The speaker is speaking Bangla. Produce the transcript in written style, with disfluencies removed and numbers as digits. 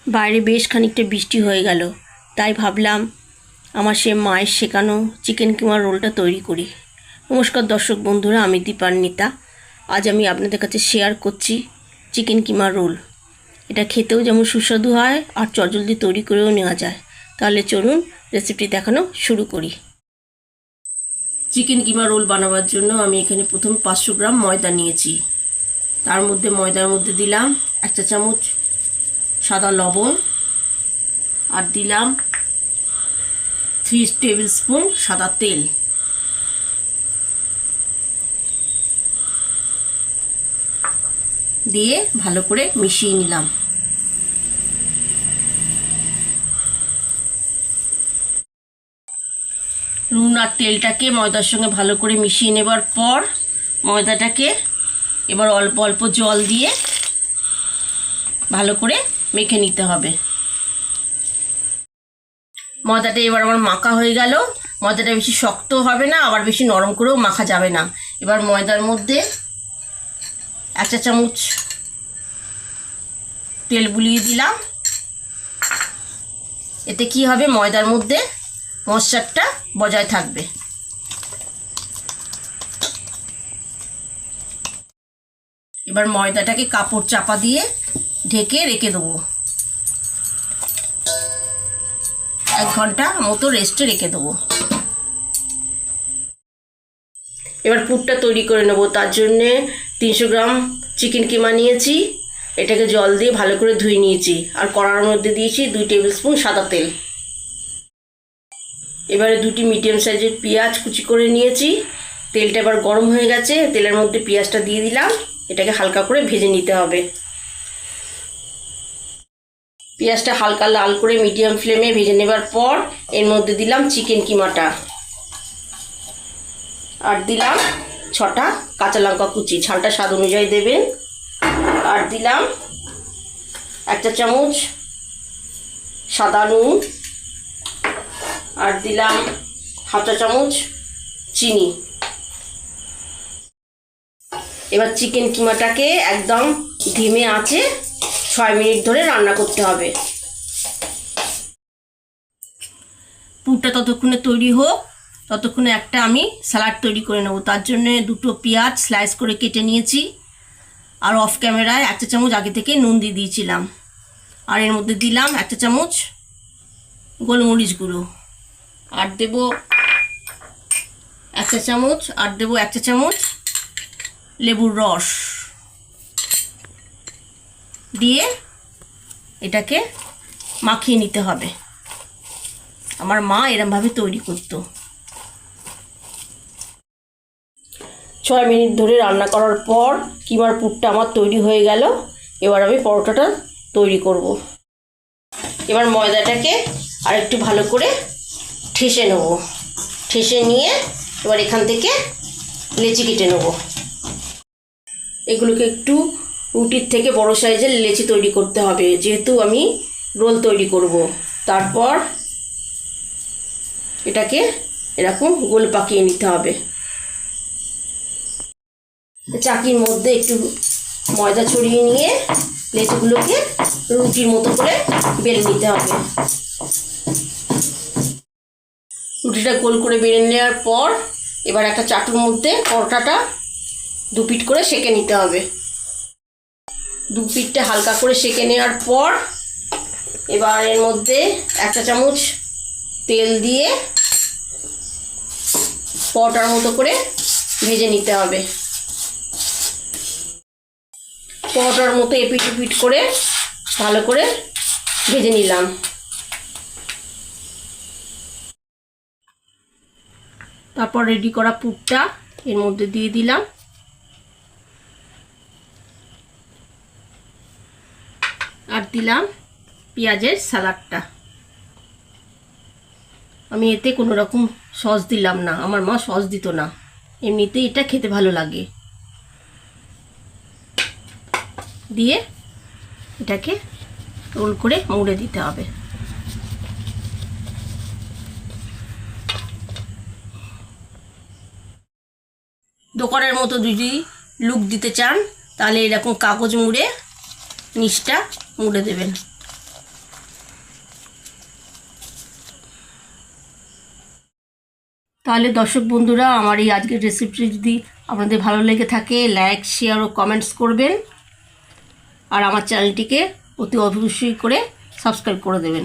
বাইরে বেশ খানিকটা বৃষ্টি হয়ে গেল, তাই ভাবলাম আমার সে মায়ের শেখানো চিকেন কিমা রোলটা তৈরি করি। নমস্কার দর্শক বন্ধুরা, আমি দীপান্বিতা। আজ আমি আপনাদের কাছে শেয়ার করছি চিকেন কিমা রোল। এটা খেতেও যেমন সুস্বাদু হয় আর চটজলদি তৈরি করেও নেওয়া যায়। তাহলে চলুন রেসিপি দেখানো শুরু করি। চিকেন কিমা রোল বানাবার জন্য আমি এখানে প্রথমে 500 গ্রাম ময়দা নিয়েছি। তার মধ্যে ময়দার মধ্যে দিলাম 1 চা চামচ সাদা লবণ, আর দিলাম 3 টেবিল স্পুন সাদা তেল। দিয়ে ভালো করে মিশিয়ে নিলাম। নুন আর তেলটাকে ময়দার সঙ্গে ভালো করে মিশিয়ে নেবার পর ময়দাটাকে এবার অল্প অল্প জল দিয়ে ভালো করে মেখে নিতে হবে। ময়দাটা এবার আমার মাখা হয়ে গেল। ময়দাটা বেশি শক্ত হবে না, আবার বেশি নরম করেও মাখা যাবে না। এবার ময়দার মধ্যে 1 চা চামচ তেল বুলিয়ে দিলাম। এতে কি হবে, ময়দার মধ্যে ময়েশ্চারটা বজায় থাকবে। এবার ময়দাটাকে কাপড় চাপা দিয়ে ঢেকে রেখে দেবো। 1 ঘন্টা মতো রেস্টে রেখে দেবো। এবার পুরটা তৈরি করে নেব। তার জন্যে 300 গ্রাম চিকেন কিমা নিয়েছি। এটাকে জল দিয়ে ভালো করে ধুয়ে নিয়েছি, আর কড়ার মধ্যে দিয়েছি 2 টেবিল স্পুন সাদা তেল। এবারে 2টি মিডিয়াম সাইজের পেঁয়াজ কুচি করে নিয়েছি। তেলটা এবার গরম হয়ে গেছে, তেলের মধ্যে পেঁয়াজটা দিয়ে দিলাম। এটাকে হালকা করে ভেজে নিতে হবে। পেঁয়াজটা হালকা লাল করে মিডিয়াম ফ্লেমে ভেজে নেবার পর এর মধ্যে দিলাম চিকেন কিমাটা, আর দিলাম 6টা কাঁচা লঙ্কা কুচি, ঝালটা স্বাদ অনুযায়ী দেবেন। আর দিলাম 1 চা চামচ সাদা নুন, আর দিলাম 1/2 চা চামচ চিনি। এবার চিকেন কিমাটাকে একদম ধিমে আঁচে 6 মিনিট ধরে রান্না করতে হবে। পুরটা ততক্ষণে তৈরি হোক, ততক্ষণে একটা আমি স্যালাড তৈরি করে নেব। তার জন্য 2টো পেঁয়াজ স্লাইস করে কেটে নিয়েছি, আর অফ ক্যামেরায় 1 চা চামচ আগে থেকে নুন দিয়ে দিয়েছিলাম। আর এর মধ্যে দিলাম 1 চা চামচ গোলমরিচ গুঁড়ো, আর দেব 1 চা চামচ, আর দেব 1 চা চামচ লেবুর রস দিয়ে এটাকে মাখিয়ে নিতে হবে। আমার মা এরমভাবে তৈরি করতো। 6 মিনিট ধরে রান্না করার পর কিমার পুরটা আমার তৈরি হয়ে গেল। এবার আমি পরোটাটা তৈরি করব। এবার ময়দাটাকে আর একটু ভালো করে ঠেসে নেব। ঠেসে নিয়ে এবার এখান থেকে লেচি কেটে নেব। এগুলোকে একটু রুটির থেকে বড় সাইজের লেচি তৈরি করতে হবে, যেহেতু আমি রোল তৈরি করব। তারপর এটাকে এরকম গোল পাকিয়ে নিতে হবে। চাকির মধ্যে একটু ময়দা ছড়িয়ে নিয়ে লেচিগুলোকে রুটির মতো করে বেলে নিতে হবে। রুটিটা গোল করে বেলে নেওয়ার পর এবার একটা চাটুর মধ্যে পরোটাটা 2 পিঠ করে সেঁকে নিতে হবে। 2 পিঠটা হালকা করে সেঁকে নেওয়ার পর এবার এর মধ্যে 1 চা চামচ তেল দিয়ে পরোটার মতো করে ভেজে নিতে হবে। পরোটার মতো এপিট ওপিট করে ভালো করে ভেজে নিলাম। তারপর রেডি করা পুরটা এর মধ্যে দিয়ে দিলাম, আর দিলাম পেঁয়াজের স্যালাডটা। আমি এতে কোনো রকম সস দিলাম না, আমার মা সস দিত না, এমনিতেই এটা খেতে ভালো লাগে। দিয়ে এটাকে রোল করে মুড়ে দিতে হবে। দোকানের মতো যদি লুক দিতে চান তাহলে এরকম কাগজ মুড়ে নিচটা মুড়ে দেবেন। তাহলে দর্শক বন্ধুরা, আমার এই আজকের রেসিপিটি যদি আপনাদের ভালো লেগে থাকে, লাইক, শেয়ার ও কমেন্টস করবেন। আর আমার চ্যানেলটিকে অতি অবশ্যই করে সাবস্ক্রাইব করে দেবেন।